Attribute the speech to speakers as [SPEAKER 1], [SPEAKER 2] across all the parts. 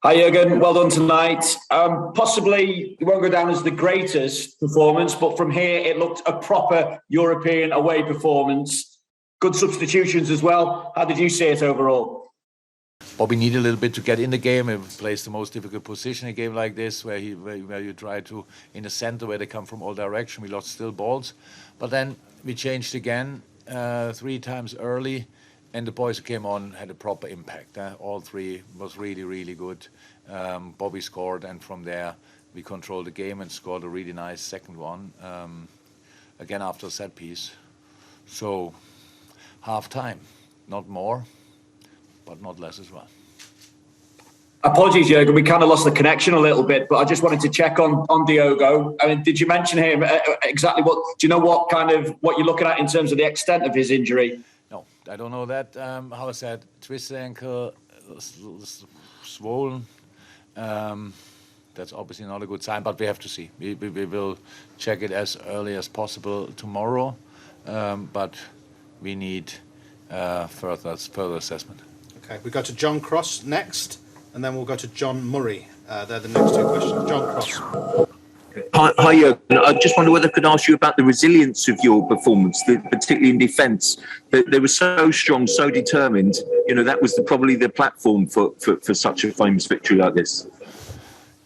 [SPEAKER 1] Hi Jurgen, well done tonight. Possibly it won't go down as the greatest performance, but from here it looked a proper European away performance. Good substitutions as well. How did you see it overall?
[SPEAKER 2] Bobby needed a little bit to get in the game. He plays the most difficult position in a game like this, where you try to, in the center where they come from all direction. We lost still balls, but then we changed again 3 times early. And the boys who came on had a proper impact. All 3 was really, really good. Bobby scored, and from there we controlled the game and scored a really nice second one, again after a set piece. So half time, not more, but not less as well.
[SPEAKER 1] Apologies, Jurgen, we kind of lost the connection a little bit, but I just wanted to check on Diogo. I mean, did you mention him exactly? Do you know what you're looking at in terms of the extent of his injury?
[SPEAKER 2] No, I don't know that. How I said, twisted ankle, swollen. That's obviously not a good sign, but we have to see. We will check it as early as possible tomorrow, but we need further assessment.
[SPEAKER 3] Okay, we go to John Cross next, and then we'll go to John Murray. They're the next 2 questions. John Cross.
[SPEAKER 4] Hi, Jurgen. I just wonder whether I could ask you about the resilience of your performance, particularly in defence. They were so strong, so determined. You know, that was probably the platform for such a famous victory like this.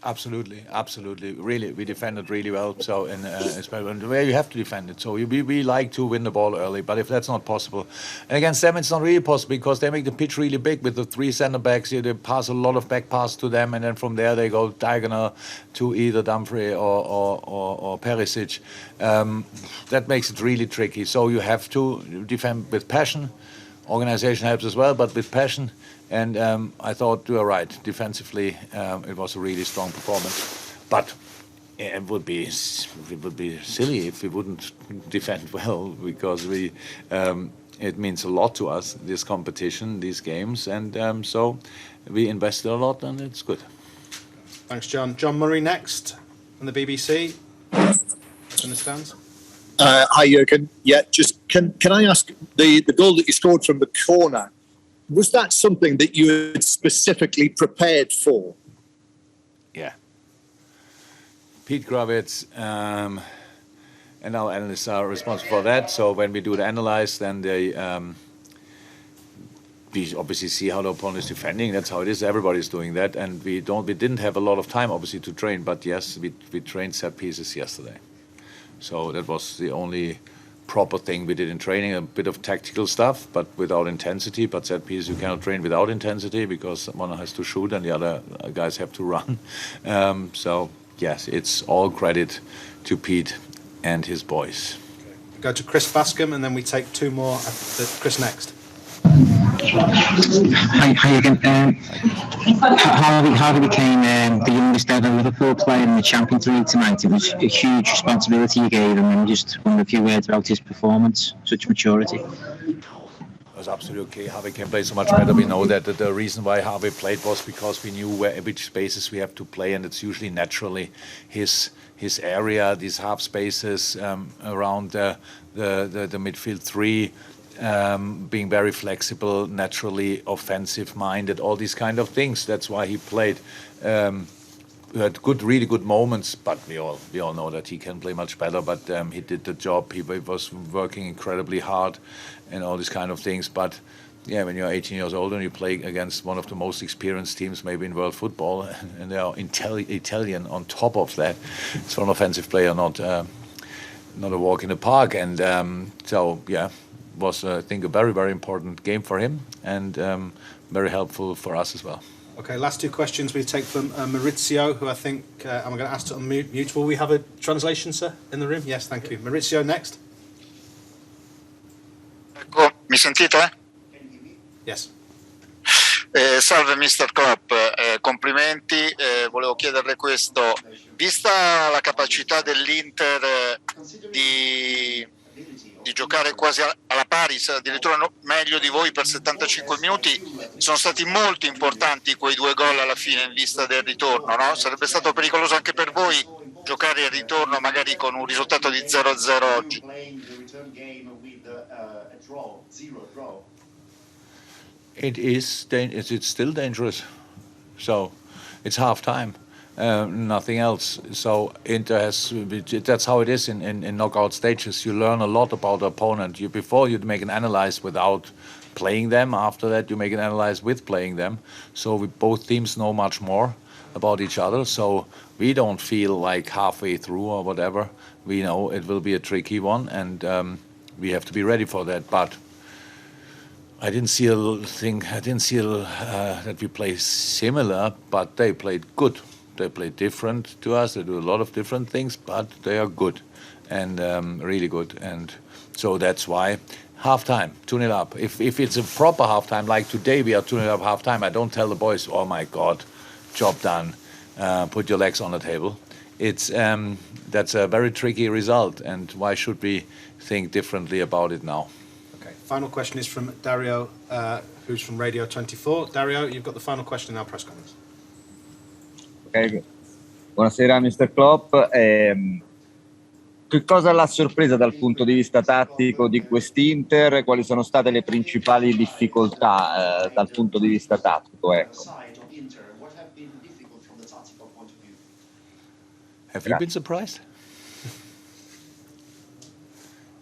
[SPEAKER 2] Absolutely. Really, we defended really well. So, especially where you have to defend it. So we like to win the ball early, but if that's not possible, and against them it's not really possible because they make the pitch really big with the 3 centre backs. They pass a lot of back pass to them, and then from there they go diagonal to either Dumfries or Perisic. That makes it really tricky. So you have to defend with passion. Organization helps as well, but with passion. And I thought you were right. Defensively, it was a really strong performance. But it would be silly if we wouldn't defend well, because it means a lot to us, this competition, these games, and so we invested a lot, and it's good.
[SPEAKER 3] Thanks, John. John Murray next from the BBC. In the stands.
[SPEAKER 5] Hi, Jurgen. Yeah, just can I ask the goal that you scored from the corner? Was that something that you had specifically prepared for?
[SPEAKER 2] Yeah. Pete Gravitz and our analysts are responsible for that. So when we do the analyze, then we obviously see how the opponent is defending. That's how it is. Everybody's doing that, and we didn't have a lot of time, obviously, to train. But yes, we trained set pieces yesterday. So that was the only proper thing we did in training, a bit of tactical stuff, but without intensity. But set pieces you cannot train without intensity because one has to shoot and the other guys have to run. So yes, it's all credit to Pete and his boys.
[SPEAKER 3] Okay. We go to Chris Bascom, and then we take 2 more after Chris next.
[SPEAKER 6] Hi again. Harvey became the youngest ever Liverpool player in the Champions League tonight. It was a huge responsibility you gave him, and just wonder a few words about his performance, such maturity.
[SPEAKER 2] It was absolutely okay. Harvey can play so much better. We know that the reason why Harvey played was because we knew which spaces we have to play, and it's usually naturally his area, these half spaces around the midfield 3. Being very flexible, naturally offensive-minded, all these kind of things. That's why he played. We had really good moments, but we all know that he can play much better. But he did the job. He was working incredibly hard, and all these kind of things. But yeah, when you're 18 years old and you play against one of the most experienced teams maybe in world football, and they are Italian on top of that, it's for an offensive player not a walk in the park. And so yeah. Was, I think, a very, very important game for him, and very helpful for us as well.
[SPEAKER 3] Okay, last 2 questions we take from Maurizio, who I think I'm going to ask to unmute. Will we have a translation, sir, in the room? Yes, thank you. Maurizio, next.
[SPEAKER 7] Ecco, mi sentite?
[SPEAKER 3] Yes.
[SPEAKER 7] Salve Mr. Klopp, complimenti. Volevo chiederle questo. Vista la capacità dell'Inter di giocare quasi alla pari, addirittura meglio di voi per 75 minuti, sono stati molto importanti quei 2 gol alla fine in vista del ritorno, no? Sarebbe stato pericoloso anche per voi giocare il ritorno magari con un risultato di 0-0 oggi.
[SPEAKER 2] It's still dangerous. So it's half time. Nothing else. So Inter has. That's how it is in knockout stages. You learn a lot about the opponent. Before you make an analyze without playing them. After that, you make an analyze with playing them. So both teams know much more about each other. So we don't feel like halfway through or whatever. We know it will be a tricky one, and we have to be ready for that. But I didn't see that we play similar, but they played good. They play different to us. They do a lot of different things, but they are good and really good. And so that's why halftime, 2-0 up. If it's a proper halftime, like today we are 2-0 up halftime, I don't tell the boys, oh my God, job done, put your legs on the table. That's a very tricky result. And why should we think differently about it now?
[SPEAKER 3] Okay. Final question is from Dario, who's from Radio 24. Dario, you've got the final question in our press conference.
[SPEAKER 8] Okay. Buonasera Mr. Klopp. Che cosa l'ha sorpresa dal punto di vista tattico di quest'Inter? Quali sono state le principali difficoltà dal punto di vista tattico? Ecco.
[SPEAKER 2] Have you been surprised?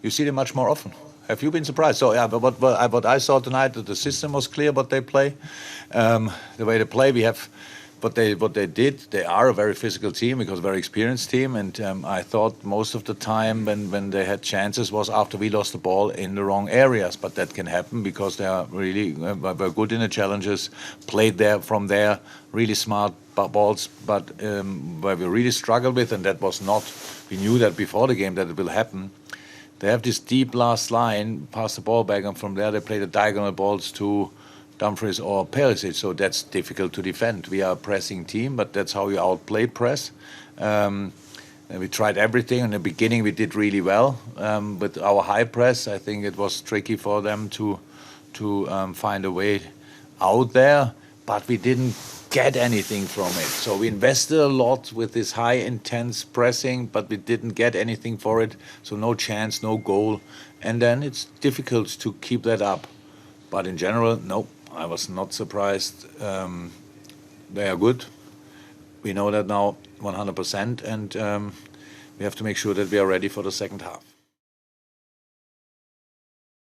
[SPEAKER 2] You see them much more often. Have you been surprised? So yeah, but what I saw tonight, that the system was clear. What they play, the way they play, we have. What they did, they are a very physical team because a very experienced team, and I thought most of the time when they had chances was after we lost the ball in the wrong areas, but that can happen because they are really were good in the challenges, played there from there, really smart balls, but where we really struggled with, and that was not, we knew that before the game that it will happen. They have this deep last line, pass the ball back, and from there they play the diagonal balls to Dumfries or Perisic, so that's difficult to defend. We are a pressing team, but that's how we outplay press. And we tried everything. In the beginning, we did really well with our high press. I think it was tricky for them to find a way out there, but we didn't get anything from it. So we invested a lot with this high, intense pressing, but we didn't get anything for it. So no chance, no goal, and then it's difficult to keep that up. But in general, no. I was not surprised. They are good. We know that now 100%, and we have to make sure that we are ready for the second half.